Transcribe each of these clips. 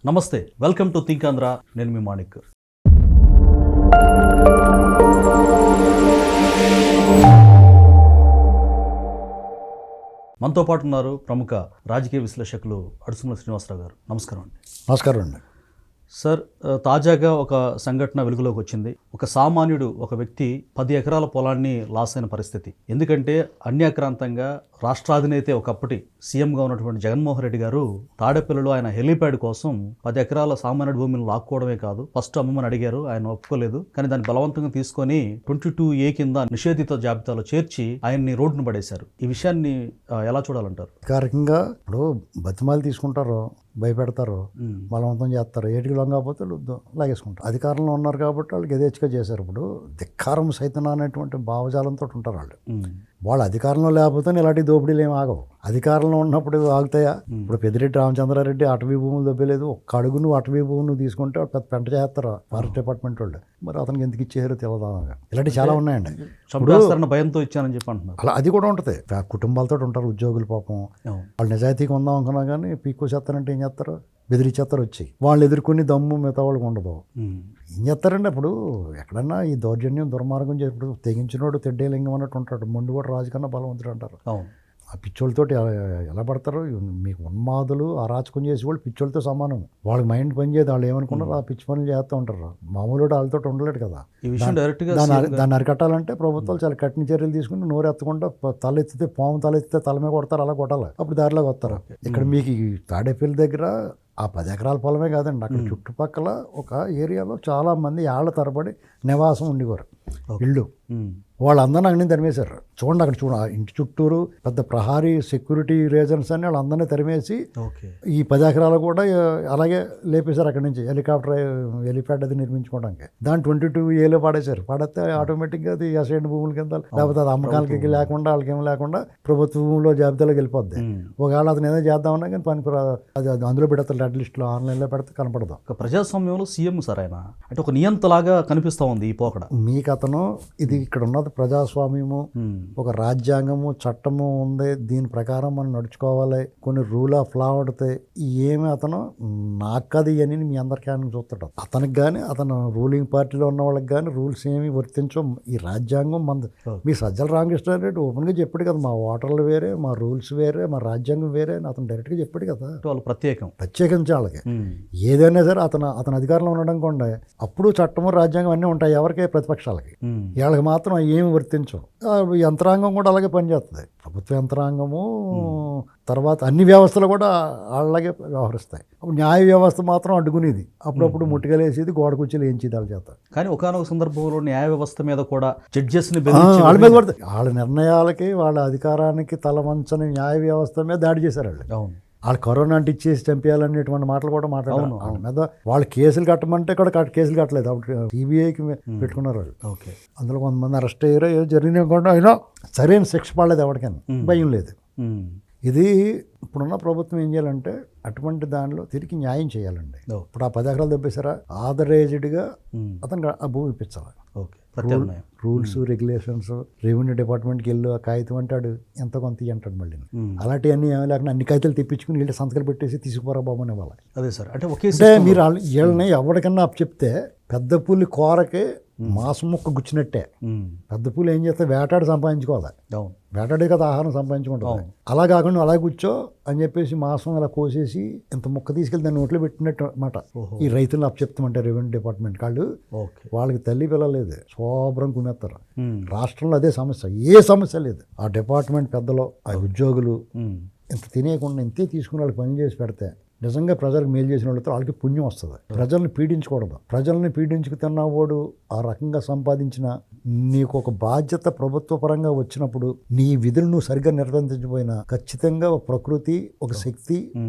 నమస్తే, welcome to think Andhra. నేను మీ మాణిక్. మనతో పాటు ఉన్నారు ప్రముఖ రాజకీయ విశ్లేషకులు అడుసుమల శ్రీనివాసరావు గారు. నమస్కారం అండి. నమస్కారం అండి. సార్, తాజాగా ఒక సంఘటన వెలుగులోకి వచ్చింది. ఒక సామాన్యుడు, ఒక వ్యక్తి 10 ఎకరాల పొలాన్ని లాస్ అయిన పరిస్థితి. ఎందుకంటే అన్యాక్రాంతంగా రాష్ట్రాధినేతే ఒకప్పటి సీఎంగా ఉన్నటువంటి జగన్మోహన్ రెడ్డి గారు తాడేపల్లిలో ఆయన హెలీప్యాడ్ కోసం 10 ఎకరాల సామాన్యుడి భూమిని లాక్కోవడమే కాదు, ఫస్ట్ అమ్మమని అడిగారు, ఆయన ఒప్పుకోలేదు. కానీ దాన్ని బలవంతంగా తీసుకొని 22A కింద నిషేధిత జాబితాలో చేర్చి ఆయన్ని రోడ్డును పడేశారు. ఈ విషయాన్ని ఎలా చూడాలంటారు? అధికారికంగా ఇప్పుడు బతిమాలు తీసుకుంటారు, భయపెడతారు, బలవంతం చేస్తారు, ఏటికి లొంగకపోతే లాగేసుకుంటారు. అధికారంలో ఉన్నారు కాబట్టి వాళ్ళకి యథేచ్ఛగా చేశారు. ఇప్పుడు ధిక్కారం సైతం అనేటువంటి భావజాలంతో ఉంటారు వాళ్ళు. వాళ్ళు అధికారంలో లేకపోతే ఇలాంటి దోపిడీలు ఏమి ఆగవు. అధికారంలో ఉన్నప్పుడు ఆగుతాయా? ఇప్పుడు పెద్దిరెడ్డి రామచంద్రారెడ్డి అటవీ భూములు దొబ్బలేదు. ఒక్క అడుగు నువ్వు అటవీ భూములు తీసుకుంటే పెద్ద పెంట చేస్తారు ఫారెస్ట్ డిపార్ట్మెంట్ వాళ్ళు. మరి అతనికి ఎందుకు ఇచ్చేయారో తెలియదా? ఇలాంటివి చాలా ఉన్నాయండి. భయంతో ఇచ్చానని చెప్పి అంటున్నారు. అలా అది కూడా ఉంటుంది. కుటుంబాలతో ఉంటారు ఉద్యోగులు, పాపం వాళ్ళు నిజాయితీగా ఉందాం అనుకున్నా కానీ పీక్కు చేస్తారంటే ఏం చేస్తారు? బెదిరించేస్తారు వచ్చి. వాళ్ళు ఎదుర్కొని దమ్ము మిగతా వాళ్ళకి ఉండదు. ఏం చేస్తారండి? అప్పుడు ఎక్కడన్నా ఈ దౌర్జన్యం దుర్మార్గం చేసి తెగించినోడు తెడ్డేలింగం అన్నట్టు ఉంటాడు. మొండి కూడా రాజు కన్నా బలవంతుడు అంటారు. ఆ పిచ్చోళ్ళతోటి ఎలా పడతారు? మీకు ఉన్మాదులు అరాచకం చేసి వాళ్ళు పిచ్చోళ్ళతో సమానం. వాళ్ళకి మైండ్ పని చేయదు. వాళ్ళు ఏమనుకున్నారు ఆ పిచ్చి పనులు చేస్తూ ఉంటారు. మామూలు వాళ్ళతో ఉండలేడు కదా. దాన్ని అరికట్టాలంటే ప్రభుత్వాలు చాలా కఠిన చర్యలు తీసుకుని నోరు ఎత్తకుండా తలెత్తితే పాము తలెత్తితే తల మీద కొడతారు, అలా కొట్టాలి. అప్పుడు దారిలోకి వస్తారు. ఇక్కడ మీకు తాడేపల్లి దగ్గర ఆ 10 ఎకరాల పొలమే కాదండి, అక్కడ చుట్టుపక్కల ఒక ఏరియాలో చాలా మంది ఏళ్ల తరబడి నివాసం ఉండేవారు, ఇళ్ళు. వాళ్ళందరినీ అక్కడి నుంచి తరిమేశారు. చూడండి, అక్కడ ఇంటి చుట్టూరు పెద్ద ప్రహారీ సెక్యూరిటీ రీజన్స్ అని వాళ్ళందరినీ తరిమేసి ఈ 10 ఎకరాలు కూడా అలాగే లేపేశారు. అక్కడి నుంచి హెలిప్యాడ్ అది నిర్మించుకోవడానికి. దాన్ని 22Aలో పడేశారు. పడితే ఆటోమేటిక్గా అది అసైన్ భూముల కింద, లేకపోతే అది అమ్మకాలకి లేకుండా వాళ్ళకేం లేకుండా ప్రభుత్వ భూముల్లో జాబితాలోకి వెళ్ళిపోద్ది. ఒకవేళ అతను ఏదో చేద్దామన్నా కానీ పని అది అందులో పెడతారు, రెడ్ లిస్ట్లో ఆన్లైన్లో పెడితే కనపడదు. ఒక ప్రజాస్వామ్యంలో సీఎం సార్ ఆయన అంటే ఒక నియంతలాగా కనిపిస్తూ ఉంది ఈ పోకడ. మీకు అతను ఇది ఇక్కడ ఉన్నది ప్రజాస్వామ్యము, ఒక రాజ్యాంగము, చట్టము ఉంది, దీని ప్రకారం మనం నడుచుకోవాలి, కొన్ని రూల్ ఆఫ్ లా ఉంటాయి. ఏమి అతను నాకది అని మీ అందరికీ చూస్తాడు. అతనికి కానీ అతను రూలింగ్ పార్టీలో ఉన్న వాళ్ళకి కానీ రూల్స్ ఏమి వర్తించవు. ఈ రాజ్యాంగం మంది. మీ సజ్జల రామకృష్ణారెడ్డి ఓపెన్గా చెప్పాడు కదా, మా ఓటర్లు వేరే, మా రూల్స్ వేరే, మా రాజ్యాంగం వేరే అని అతను డైరెక్ట్గా చెప్పాడు కదా. వాళ్ళు ప్రత్యేకించి వాళ్ళకి ఏదైనా సరే అతను అధికారంలో ఉండడం కొండే అప్పుడు చట్టము రాజ్యాంగం అన్నీ ఉంటాయి ఎవరికే, ప్రతిపక్షాలకి. వాళ్ళకి మాత్రం ఏమి వర్తించవు. యంత్రాంగం కూడా అలాగే పనిచేస్తుంది. ప్రభుత్వ యంత్రాంగము తర్వాత అన్ని వ్యవస్థలు కూడా అలాగే వ్యవహరిస్తాయి. అప్పుడు న్యాయ వ్యవస్థ మాత్రం అడ్డుకునేది, అప్పుడప్పుడు ముట్టుకలేసేది, గోడ కూర్చొని ఏంచేది వాళ్ళ చేత. కానీ ఒకనొక సందర్భంలో న్యాయ వ్యవస్థ మీద కూడా జడ్జెస్ని వాళ్ళ మీద పడుతుంది. వాళ్ళ నిర్ణయాలకి, వాళ్ళ అధికారానికి తలవంచని న్యాయ వ్యవస్థ మీద దాడి చేశారు వాళ్ళు. వాళ్ళు కరోనా అంటే ఇచ్చేసి చంపేయాలనేటువంటి మాటలు కూడా మాట్లాడారు. వాళ్ళ మీద వాళ్ళు కేసులు కట్టమంటే కూడా కేసులు కట్టలేదు. అప్పుడు సిబిఐకి పెట్టుకున్నారు వాళ్ళు. అందులో కొంతమంది అరెస్ట్ అయ్యారో ఏదో జరిగినా కూడా అయినా సరైన శిక్ష పడలేదు ఎవరికైనా, భయం లేదు. ఇది ఇప్పుడున్న ప్రభుత్వం ఏం చేయాలంటే అటువంటి దానిలో తిరిగి న్యాయం చేయాలండి. ఇప్పుడు ఆ 10 ఎకరాలు దెబ్బేశారా, ఆథరైజ్డ్గా అతను ఆ భూమి ఇప్పించాలి. రూల్స్, రెగ్యులేషన్స్, రెవెన్యూ డిపార్ట్మెంట్కి వెళ్ళు, ఆ కాగితం అంటాడు, ఎంత కొంత అంటాడు. మళ్ళీ అలాంటివన్నీ ఏమీ లేకుండా అన్ని కాగితాలు తెప్పించుకుని వీళ్ళు సంతకాలు పెట్టేసి తీసుకుపోరా బాబు అనే వాళ్ళకి. అదే సార్, అంటే మీరు వీళ్ళని ఎవరికన్నా చెప్తే పెద్ద పులి కోరకి మాసం ముక్క గుచ్చినట్టే. పెద్ద పూలు ఏం చేస్తే వేటాడి సంపాదించుకోవాలి, వేటాడే కదా ఆహారం సంపాదించుకుంటుంది. అలా కాకుండా అలా కూర్చో అని చెప్పేసి మాసం అలా కోసేసి ఇంత ముక్క తీసుకెళ్ళి దాన్ని నోట్లో పెట్టినట్టు అన్నమాట. ఈ రైతులను అప్పచెప్తామంటే రెవెన్యూ డిపార్ట్మెంట్ వాళ్ళు, వాళ్ళకి తల్లి పిల్లలేదు, శోభ్రం కునేస్తారు. రాష్ట్రంలో అదే సమస్య, ఏ సమస్య లేదు. ఆ డిపార్ట్మెంట్ పెద్దలు, ఆ ఉద్యోగులు ఇంత తినేయకుండా ఇంతే తీసుకుని వాళ్ళకి పని చేసి పెడితే నిజంగా ప్రజలకు మేలు చేసిన వాళ్ళతో వాళ్ళకి పుణ్యం వస్తుంది. ప్రజల్ని పీడించకూడదు. ప్రజల్ని పీడించుకు తిన్నవాడు ఆ రకంగా సంపాదించిన నీకు ఒక బాధ్యత ప్రభుత్వ పరంగా వచ్చినప్పుడు నీ విధులు నువ్వు సరిగ్గా నిర్వర్తించకపోయినా ఖచ్చితంగా ఒక ప్రకృతి, ఒక శక్తి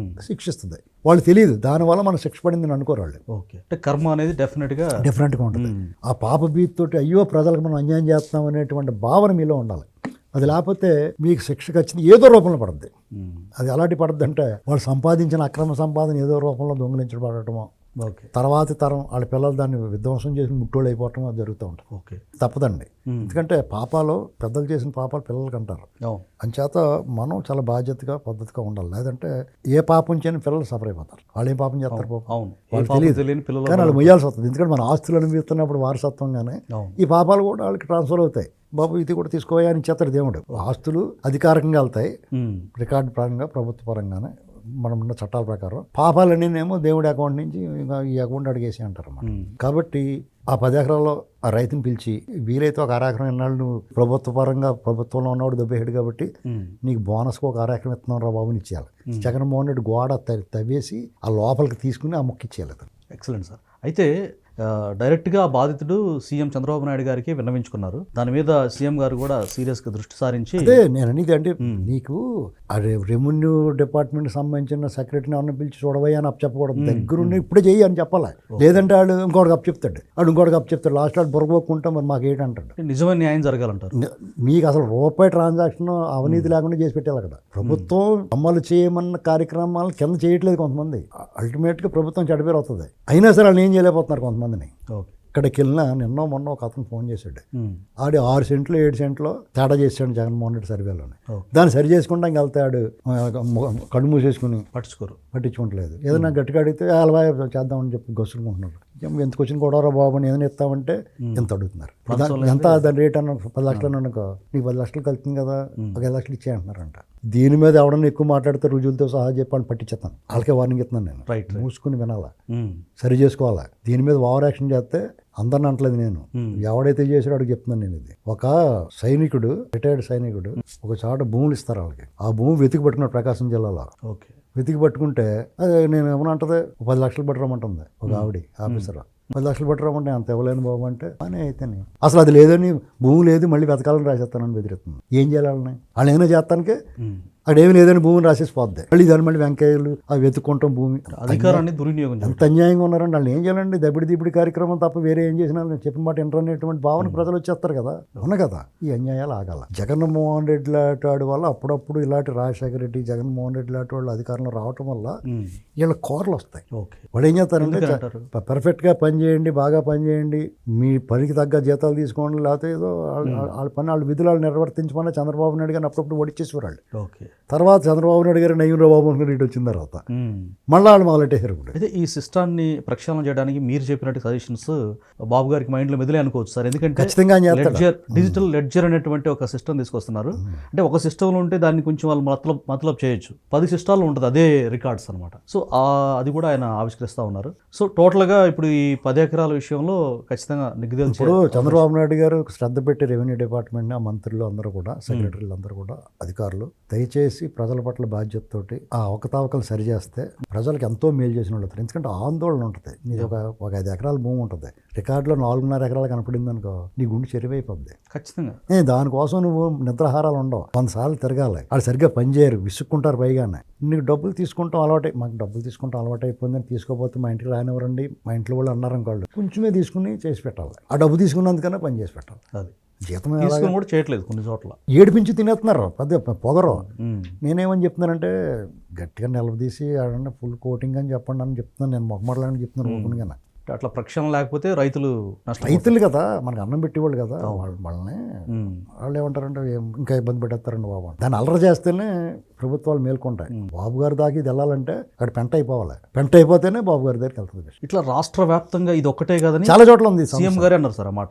శిక్షిస్తుంది. వాళ్ళు తెలియదు, దానివల్ల మనం శిక్ష పడిందని అనుకోరు వాళ్ళు. కర్మ అనేది డెఫినెట్గా ఉంటుంది. ఆ పాప భీతితోటి అయ్యో ప్రజలకు మనం అన్యాయం చేస్తున్నాం అనేటువంటి భావన మీలో ఉండాలి. అది లేకపోతే మీకు శిక్షకు వచ్చింది ఏదో రూపంలో పడుద్ది. అది ఎలాంటి పడుద్ది అంటే వాళ్ళు సంపాదించిన అక్రమ సంపాదన ఏదో రూపంలో దొంగిలించబడటమో, ఓకే. తర్వాతి తరం వాళ్ళ పిల్లలు దాన్ని విధ్వంసం చేసి ముట్టోళ్ళు అయిపోవటం అది జరుగుతూ ఉంటుంది. ఓకే. తప్పదండి. ఎందుకంటే పాపాలు పెద్దలు చేసిన పాపాలు పిల్లలకి అంటారు. అవును. అంచేత మనం చాలా బాధ్యతగా పద్ధతిగా ఉండాలి. లేదంటే ఏ పాపం చేయని పిల్లలు సఫర్ అయిపోతారు. వాళ్ళు ఏం పాపం చేస్తారు పాపం అవును. వాళ్ళు పాపం తెలియదు. తెలియని పిల్లలు కానీ వాళ్ళు మొయ్యాల్సి వస్తుంది. ఎందుకంటే మన ఆస్తులు అనుభవిస్తున్నప్పుడు వారసత్వంగానే అవును. ఈ పాపాలు కూడా వాళ్ళకి ట్రాన్స్ఫర్ అవుతాయి. బాబు ఇది కూడా తీసుకోవా అని ఇచ్చేస్తాడు దేవుడు. ఆస్తులు అధికారికంగా వెళ్తాయి, రికార్డు పరంగా ప్రభుత్వ పరంగానే మనం ఉన్న చట్టాల ప్రకారం. పాపాలన్నీనేమో దేవుడి అకౌంట్ నుంచి ఇంకా ఈ అకౌంట్ అడిగేసి అంటారు అన్నమాట. కాబట్టి ఆ 10 ఎకరాల్లో ఆ రైతుని పిలిచి వీలైతే ఒక అరెకరం ఎన్నాళ్ళు నువ్వు ప్రభుత్వ పరంగా ప్రభుత్వంలో ఉన్నవాడు దెబ్బేడు కాబట్టి నీకు బోనస్కి ఒక అరెకరం ఇస్తున్నాం రా బాబుని ఇచ్చేయాలి. జగన్మోహన్ రెడ్డి గోడ తవ్వేసి ఆ లోపలికి తీసుకుని ఆ మొక్క ఇచ్చేయాలి. Excellent sir. అయితే డైరెక్ట్గా బాధితుడు సీఎం చంద్రబాబు నాయుడు గారికి విన్నవించుకున్నారు. దాని మీద సీఎం గారు కూడా సీరియస్గా దృష్టి సారించి అదే నేను అనేది అంటే నీకు ఆ రెవెన్యూ డిపార్ట్మెంట్ సంబంధించిన సెక్రటరీని ఎవరిని పిలిచి చూడవయ్యా అని చెప్పకూడదు. దగ్గరుండి ఇప్పుడే చెయ్యి అని చెప్పాలి. లేదంటే వాడు ఇంకోటి అప్పు చెప్తాడు, వాడు ఇంకోటి అప్పు చెప్తాడు. లాస్ట్ వాడు బొరగొక్కుంటా మరి మాకు ఏంటంటాడు. నిజమైన న్యాయం జరగాలంటారు. మీకు అసలు రూపాయి ట్రాన్సాక్షన్ అవినీతి లేకుండా చేసి పెట్టాలి. అక్కడ ప్రభుత్వం అమలు చేయమన్న కార్యక్రమాలు కింద చేయట్లేదు కొంతమంది. అల్టిమేట్గా ప్రభుత్వం చెడపేరు అవుతుంది. అయినా సరే వాళ్ళు ఏం చేయలేకపోతున్నారు కొంతమందిని. ఇక్కడికి వెళ్ళినా నిన్న మొన్న ఒక అతను ఫోన్ చేశాడు. ఆడి 6 సెంట్లు 7 సెంట్లో తేడా చేశాడు జగన్మోహన్ రెడ్డి సర్వేలోనే. దాన్ని సరి చేసుకుంటా ఇంక వెళ్తాడు కళ్ళు మూసేసుకుని పట్టించుకోవట్లేదు. ఏదైనా గట్టిగా అడిగితే అలవా చేద్దామని చెప్పి గొసులుకుంటున్నారు. ఎందుకు వచ్చిన గొడవరా బాబు అని ఏదైనా ఇస్తామంటే ఎంత అడుగుతున్నారు. ఎంత దాని రేట్ అన్న 10 లక్షలు అనుకో, నీకు 10 లక్షలు కలుతుంది కదా, ఒక 5 లక్షలు ఇచ్చేయంటున్నారంట. దీని మీద ఎవడన్నా ఎక్కువ మాట్లాడితే రుజువులతో సహా చెప్పని పట్టించేస్తాను. వాళ్ళకే వార్నింగ్ ఇస్తున్నాను నేను. మూసుకుని వినాలా, సరి చేసుకోవాలా. దీని మీద ఓవర్ యాక్షన్ చేస్తే అందరిని అంటలేదు నేను. ఎవడైతే చేసాడో అడిగి చెప్తున్నాను నేను. ఇది ఒక సైనికుడు, రిటైర్డ్ సైనికుడు ఒక చోట భూములు ఇస్తారు వాళ్ళకి. ఆ భూమి వెతికి పట్టుకున్నాడు ప్రకాశం జిల్లాలో. వెతికి పట్టుకుంటే నేను ఏమనంటది 10 లక్షలు పట్టరమంటుంది ఒక ఆవిడ ఆఫీసర్. 10 లక్షలు పట్టరమంటే అంత ఇవ్వలేను బాబు అంటే పని అయితేనే అసలు అది లేదని భూమి లేదు మళ్ళీ వెతకాలని రాసేస్తానని బెదిరిస్తుంది. ఏం చేయాలని వాళ్ళు ఏమైనా చేస్తానికి అక్కడ ఏమి లేదని భూమిని రాసేసి పోద్ది. మళ్ళీ దాన్ని మళ్ళీ వెంకయ్యలు అవి వెతుక్కుంటాం. భూమి అధికారాన్ని దుర్వినియోగం ఎంత అన్యాయంగా ఉన్నారండి. వాళ్ళు ఏం చేయాలండి? దబిడి కార్యక్రమం తప్ప వేరే ఏం చేసినా చెప్పిన మాట ఇంటర్నేటువంటి భావన ప్రజలు వచ్చేస్తారు కదా. అవును కదా. ఈ అన్యాయాలు ఆగాల. జగన్మోహన్ రెడ్డి లాంటి వాడి వల్ల అప్పుడప్పుడు ఇలాంటి రాజశేఖర రెడ్డి, జగన్మోహన్ రెడ్డి లాంటి వాళ్ళు అధికారంలో రావటం వల్ల వీళ్ళ కోరలు వస్తాయి. వాళ్ళు ఏం చేస్తారంటే పర్ఫెక్ట్గా పని చేయండి, బాగా పని చేయండి, మీ పనికి తగ్గ జీతాలు తీసుకోండి, లేకపోతే ఏదో వాళ్ళ పని వాళ్ళ విధులు నిర్వర్తించమని చంద్రబాబు నాయుడు గారిని అప్పుడప్పుడు ఒడిచేసేవాళ్ళు. తర్వాత చంద్రబాబు నాయుడు గారు నయ్యం బాబు అనుకుని ఇటు వచ్చిన తర్వాత మళ్ళీ వాళ్ళు మొదలెట్టేసారు. అయితే ఈ సిస్టాన్ని ప్రక్షాళన చేయడానికి మీరు చెప్పినట్టు సజెషన్స్ బాబు గారికి మైండ్లో మెదిలే అనుకోవచ్చు సార్. ఎందుకంటే ఖచ్చితంగా డిజిటల్ లెడ్జర్ అనేటువంటి ఒక సిస్టమ్ తీసుకొస్తున్నారు. అంటే ఒక సిస్టంలో ఉంటే దాన్ని కొంచెం వాళ్ళు మతలబ్ చేయొచ్చు. 10 సిస్టాల్లో ఉంటుంది అదే రికార్డ్స్ అనమాట. సో అది కూడా ఆయన ఆవిష్కరిస్తూ ఉన్నారు. సో టోటల్గా ఇప్పుడు ఈ 10 ఎకరాల విషయంలో ఖచ్చితంగా నిగ్గుదేలు. ఇప్పుడు చంద్రబాబు నాయుడు గారు శ్రద్ధ పెట్టి రెవెన్యూ డిపార్ట్మెంట్ మంత్రులు అందరూ కూడా, సెక్రటరీలు అందరూ కూడా, అధికారులు దయచేసి ప్రజల పట్ల బాధ్యతతోటి ఆ అవకతవకలు సరిచేస్తే ప్రజలకు ఎంతో మేలు చేసిన వాళ్ళు అవుతారు. ఎందుకంటే ఆందోళన ఉంటుంది. నీది ఒక 5 ఎకరాల భూమి ఉంటుంది, రికార్డులో 4.5 ఎకరాలు కనపడింది అనుకో, నీ గుండె చెరువైపోద్ది. ఖచ్చితంగా దానికోసం నువ్వు నిద్రాహారాలు ఉండవు, 100 సార్లు తిరగాలి. వాళ్ళు సరిగ్గా పనిచేయరు, విసుక్కుంటారు. పైగానే నీకు డబ్బులు తీసుకుంటాం అలవాటై, మాకు డబ్బులు తీసుకుంటాం అలవాటు అయిపోయిందని తీసుకోకపోతే మా ఇంటికి రానివ్వరండి, మా ఇంట్లో వాళ్ళు అన్నారు అనుకోళ్ళు, కొంచెమే తీసుకుని చేసి పెట్టాలి. ఆ డబ్బు తీసుకున్నందుకన్నా పని చేసి పెట్టాలి. అది జీతం కూడా చేయట్లేదు, కొన్ని చోట్ల ఏడిపించి తినేస్తున్నారు పెద్ద పొగరు. నేనేమని చెప్తున్నానంటే గట్టిగా నిలబదీసి ఆడండి ఫుల్ కోటింగ్ అని చెప్పండి అని చెప్తున్నాను. నేను మొహమాటలని చెప్తున్నాను ఓపెన్గా. అట్లా ప్రక్షాళన లేకపోతే రైతులు కదా, మనకు అన్నం పెట్టేవాళ్ళు కదా, వాళ్ళని వాళ్ళు ఏమంటారంటే ఇంకా ఇబ్బంది పెట్టేస్తారండి బాబు. దాన్ని అల్లరి చేస్తేనే ప్రభుత్వాలు మేల్కొంటాయి. బాబు గారి దాకా ఇది వెళ్ళాలంటే అక్కడ పెంట అయిపోవాలి. పెంట అయిపోతేనే బాబు గారి దగ్గరికి వెళ్తుంది. ఇట్లా రాష్ట్ర వ్యాప్తంగా ఇది ఒక్కటే కాదని చాలా చోట్ల ఉంది. సీఎం గారే అన్నారు సార్ అన్నమాట.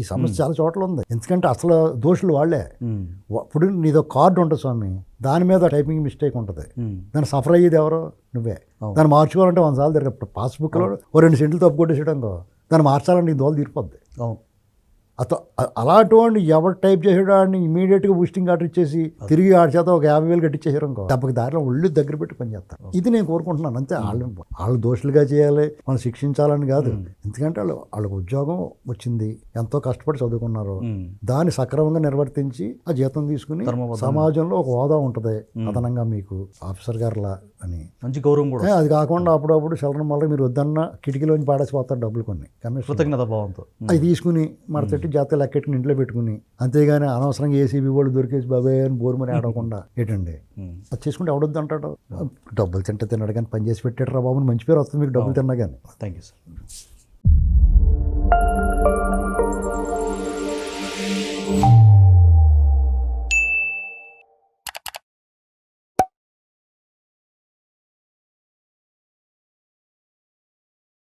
ఈ సమస్య చాలా చోట్ల ఉంది. ఎందుకంటే అసలు దోషులు వాళ్ళే. ఇప్పుడు నీదో కార్డు ఉంటుంది స్వామి, దాని మీద టైపింగ్ మిస్టేక్ ఉంటుంది, దాన్ని సఫర్ అయ్యేది ఎవరో నువ్వే. దాన్ని మార్చుకోవాలంటే 100 సార్లు తిరగదు. పాస్బుక్లో 2 సెంట్లు తప్పు కొట్టేసేయడం, దాన్ని మార్చాలంటే నీ దోలు తీరిపోద్ది. అలాంటి ఎవరు టైప్ చేసేవాడిని ఇమీడియట్గా బూస్టింగ్ ఆర్డర్ ఇచ్చేసి తిరిగి ఆడి చేత ఒక 50,000 కట్టించేసారు అనుకో, దెబ్బకి దారిలో ఒళ్ళు దగ్గర పెట్టి పని చేస్తారు. ఇది నేను కోరుకుంటున్నాను. అంతే. వాళ్ళు దోషులుగా చేయాలి, మనం శిక్షించాలని కాదు. ఎందుకంటే వాళ్ళకి ఉద్యోగం వచ్చింది, ఎంతో కష్టపడి చదువుకున్నారు, దాన్ని సక్రమంగా నిర్వర్తించి ఆ జీతం తీసుకుని సమాజంలో ఒక హోదా ఉంటుంది అదనంగా మీకు ఆఫీసర్ గారులా అని మంచి గౌరవం కూడా. అది కాకుండా అప్పుడప్పుడు చల్లడం వల్ల మీరు వద్దన్న కిటికీలోంచి పాడేసిపోతారు డబ్బులు కొన్ని కృతజ్ఞత భావంతో. అవి తీసుకుని మడతెట్టి పెట్టి జాతర లెక్కెట్టుకుని ఇంట్లో పెట్టుకుని, అంతేగాని అనవసరంగా ఏసీబీ వాళ్ళు దొరికేసి బాబాయ్ అని బోరు మరి ఆడకుండా ఏంటండి అది చేసుకుంటే ఎవడొద్దు అంటాడు. డబ్బులు తింటే తిన్నాడు కానీ పని చేసి పెట్టాడు రా బాబు, మంచి పేరు వస్తుంది మీకు డబ్బులు తిన్నా కానీ. Thank you sir.